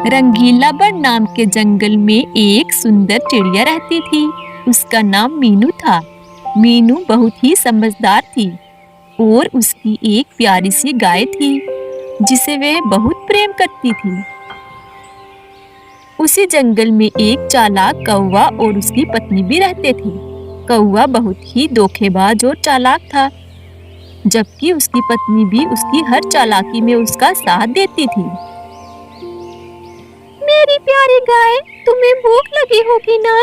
रंगीला बन नाम के जंगल में एक सुंदर चिड़िया रहती थी। उसका नाम मीनू था। मीनू बहुत ही समझदार थी और उसकी एक प्यारी सी गाय थी जिसे वह बहुत प्रेम करती थी। उसी जंगल में एक चालाक कौवा और उसकी पत्नी भी रहते थे। कौवा बहुत ही धोखेबाज और चालाक था, जबकि उसकी पत्नी भी उसकी हर चालाकी में उसका साथ देती थी। मेरी प्यारी गाय, तुम्हें भूख लगी होगी ना?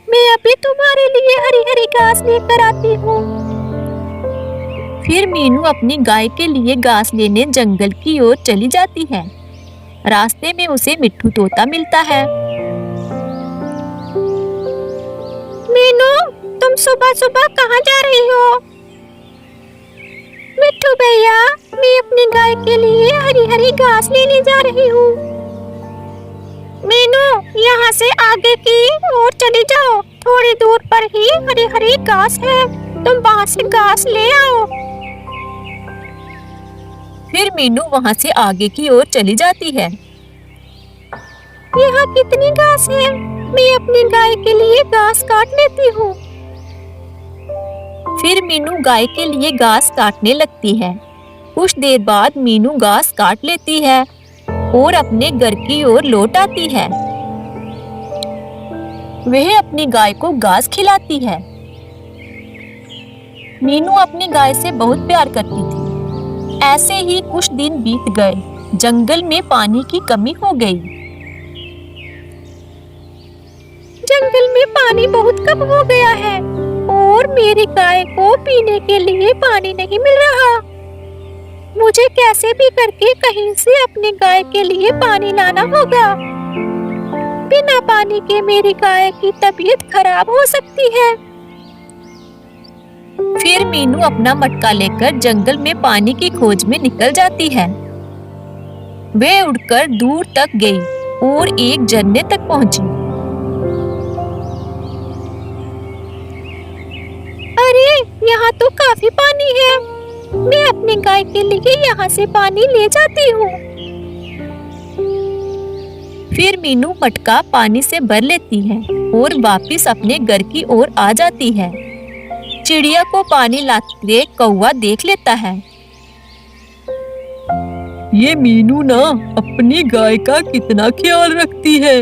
मैं अभी तुम्हारे लिए हरी हरी घास लेकर आती हूँ। फिर मीनू अपनी गाय के लिए घास लेने जंगल की ओर चली जाती है। रास्ते में उसे मिट्ठू तोता मिलता है। मीनू, तुम सुबह सुबह कहाँ जा रही हो? मिट्ठू भैया, मैं अपनी गाय के लिए हरी हरी घास लेने जा रही हूँ। मीनू, यहाँ से आगे की ओर चली जाओ, थोड़ी दूर पर ही हरी हरी घास है, तुम वहाँ से घास ले आओ। फिर मीनू वहाँ से आगे की ओर चली जाती है। यहाँ कितनी घास है? मैं अपनी गाय के लिए घास काट लेती हूँ। फिर मीनू गाय के लिए घास काटने लगती है। कुछ देर बाद मीनू घास काट लेती है और अपने घर की ओर लौट आती है। वह अपनी गाय को घास खिलाती है। मीनू अपनी गाय से बहुत प्यार करती थी। ऐसे ही कुछ दिन बीत गए। जंगल में पानी की कमी हो गई। जंगल में पानी बहुत कम हो गया है और मेरी गाय को पीने के लिए पानी नहीं मिल रहा। मुझे कैसे भी करके कहीं से अपनी गाय के लिए पानी लाना होगा। बिना पानी के मेरी गाय की तबीयत खराब हो सकती है। फिर मीनू अपना मटका लेकर जंगल में पानी की खोज में निकल जाती है। वह उड़कर दूर तक गई और एक झरने तक पहुंची। अरे, यहाँ तो काफी पानी है। मैं अपनी गाय के लिए यहाँ से पानी ले जाती हूँ। फिर मीनू मटका पानी से भर लेती है और वापस अपने घर की ओर आ जाती है। चिड़िया को पानी लाते कौवा देख लेता है। ये मीनू ना अपनी गाय का कितना ख्याल रखती है।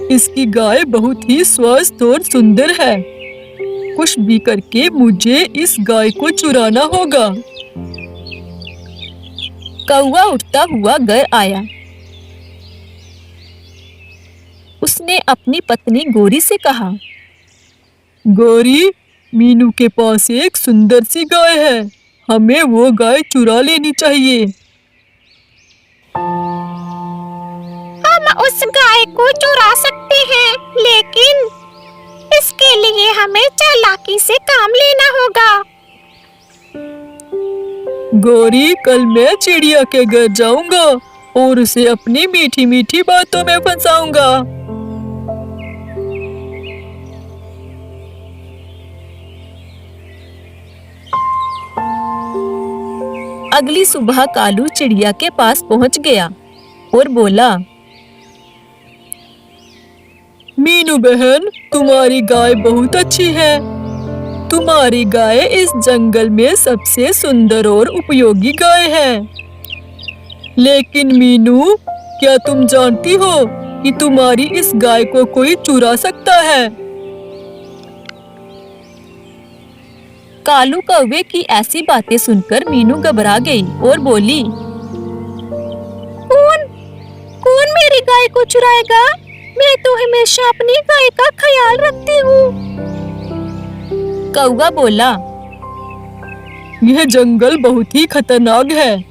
इसकी गाय बहुत ही स्वस्थ और सुंदर है। कुछ भी करके मुझे इस गाय को चुराना होगा। कौवा उठता हुआ घर आया। उसने अपनी पत्नी गोरी से कहा, गोरी, मीनू के पास एक सुंदर सी गाय है, हमें वो गाय चुरा लेनी चाहिए। हम उस गाय को चुरा सकते हैं, लेकिन इसके लिए हमें चालाकी से काम लेना होगा। गोरी, कल मैं चिड़िया के घर जाऊंगा और उसे अपनी मीठी मीठी बातों में फंसाऊंगा। अगली सुबह कालू चिड़िया के पास पहुंच गया और बोला, मीनू बहन, तुम्हारी गाय बहुत अच्छी है। तुम्हारी गाय इस जंगल में सबसे सुंदर और उपयोगी गाय है। लेकिन मीनू, क्या तुम जानती हो कि तुम्हारी इस गाय को कोई चुरा सकता है? कालू कौवे की ऐसी बातें सुनकर मीनू घबरा गई और बोली, कौन मेरी गाय को चुराएगा? मैं तो हमेशा अपनी गाय का ख्याल रखती हूँ। कौवा बोला, यह जंगल बहुत ही खतरनाक है।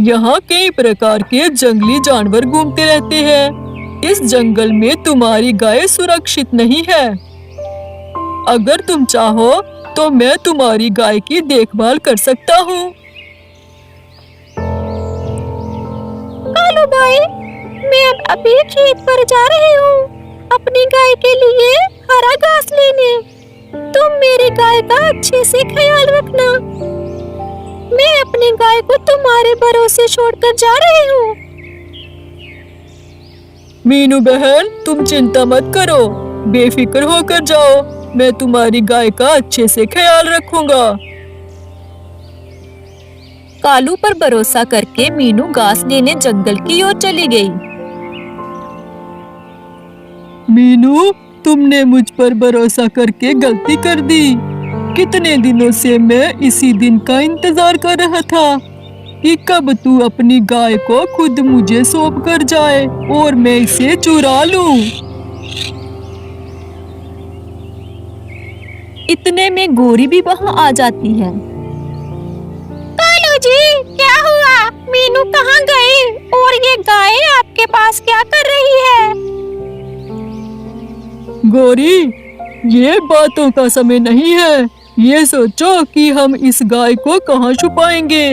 यहाँ कई प्रकार के जंगली जानवर घूमते रहते हैं। इस जंगल में तुम्हारी गाय सुरक्षित नहीं है। अगर तुम चाहो तो मैं तुम्हारी गाय की देखभाल कर सकता हूँ। कालू भाई, मैं अभी खेत पर जा रही हूँ अपनी गाय के लिए हरा घास लेने। तुम मेरी गाय का अच्छे से ख्याल रखना। मैं अपनी अपनी गाय को तुम्हारे भरोसे छोड़कर जा रही हूँ। मीनू बहन, तुम चिंता मत करो, बेफिक्र होकर जाओ। मैं तुम्हारी गाय का अच्छे से ख्याल रखूंगा। कालू पर भरोसा करके मीनू घास लेने जंगल की ओर चली गई। मीनू, तुमने मुझ पर भरोसा करके गलती कर दी। कितने दिनों से मैं इसी दिन का इंतजार कर रहा था कि कब तू अपनी गाय को खुद मुझे सौंप कर जाए और मैं इसे चुरा लूं। इतने में गोरी भी वहाँ आ जाती है। कालू जी, क्या हुआ? मीनू कहाँ गई? और ये गाय आपके पास क्या कर रही है? गौरी, ये बातों का समय नहीं है। ये सोचो कि हम इस गाय को कहाँ छुपाएंगे।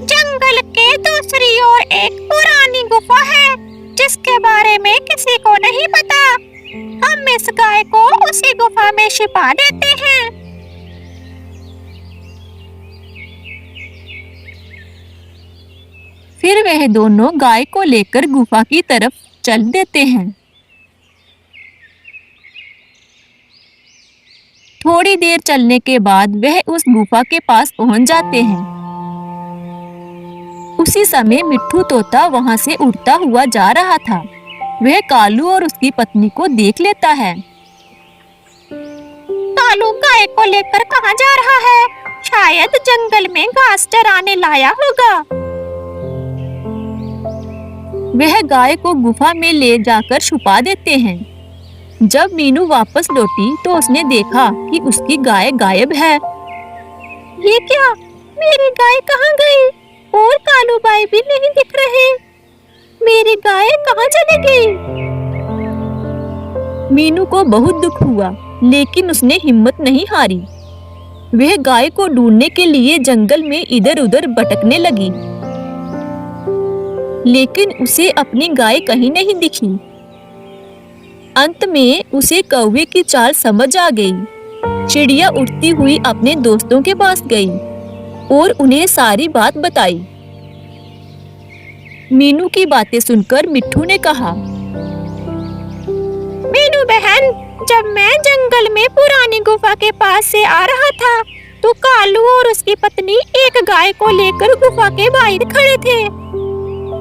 जंगल के दूसरी ओर एक पुरानी गुफा है जिसके बारे में किसी को नहीं पता। हम इस गाय को उसी गुफा में छिपा देते हैं। फिर वह दोनों गाय को लेकर गुफा की तरफ चल देते हैं। थोड़ी देर चलने के बाद वह उस गुफा के पास पहुंच जाते हैं। उसी समय मिट्ठू तोता वहां से उड़ता हुआ जा रहा था। वह कालू और उसकी पत्नी को देख लेता है। कालू गाय को लेकर कहाँ जा रहा है? शायद जंगल में घास चराने लाया होगा। वह गाय को गुफा में ले जाकर छुपा देते हैं। जब मीनू वापस लौटी तो उसने देखा कि उसकी गाय गायब है। ये क्या? मेरी गाय कहाँ गई? और कालू बाई भी नहीं दिख रहे। मेरी गाय कहाँ चली गई? मीनू को बहुत दुख हुआ, लेकिन उसने हिम्मत नहीं हारी। वह गाय को ढूंढने के लिए जंगल में इधर उधर भटकने लगी, लेकिन उसे अपनी गाय कहीं नहीं दिखी। अंत में उसे कौवे की चाल समझ आ गई। चिड़िया उड़ती हुई अपने दोस्तों के पास गई और उन्हें सारी बात बताई। मीनू की बातें सुनकर मिट्ठू ने कहा, मीनू बहन, जब मैं जंगल में पुरानी गुफा के पास से आ रहा था तो कालू और उसकी पत्नी एक गाय को लेकर गुफा के बाहर खड़े थे।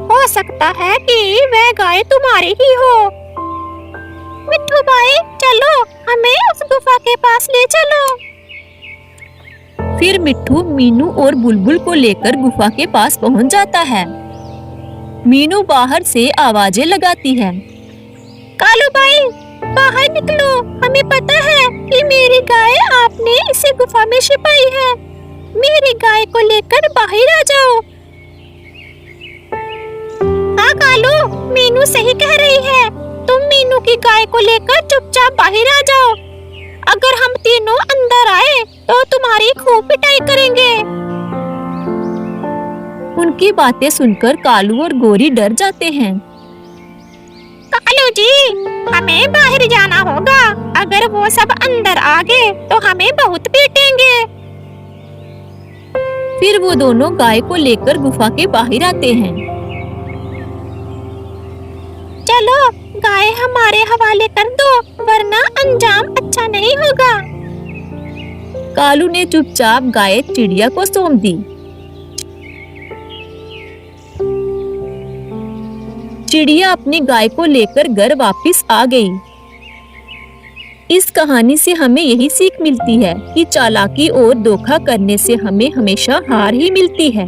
हो सकता है कि वह गाय तुम्हारी ही हो। मिट्ठू भाई, चलो, हमें उस गुफा के पास ले चलो। फिर मिट्ठू मीनू और बुलबुल को लेकर गुफा के पास पहुंच जाता है। मीनू बाहर से आवाजें लगाती है, कालू भाई, बाहर निकलो। हमें पता है कि मेरी गाय आपने इसी गुफा में छिपाई है। मेरी गाय को लेकर बाहर आ जाओ। हाँ कालू, मीनू सही कह रही है। तुम मीनू की गाय को लेकर चुपचाप बाहर आ जाओ। अगर हम तीनों अंदर आए तो तुम्हारी खूब पिटाई करेंगे। उनकी बातें सुनकर कालू और गोरी डर जाते हैं। कालू जी, हमें बाहर जाना होगा। अगर वो सब अंदर आ गए तो हमें बहुत पीटेंगे। फिर वो दोनों गाय को लेकर गुफा के बाहर आते हैं। चलो, गाय हमारे हवाले कर दो, वरना अंजाम अच्छा नहीं होगा। कालू ने चुपचाप गाय चिड़िया को सौंप दी। चिड़िया अपनी गाय को लेकर घर वापस आ गई। इस कहानी से हमें यही सीख मिलती है कि चालाकी और धोखा करने से हमें हमेशा हार ही मिलती है।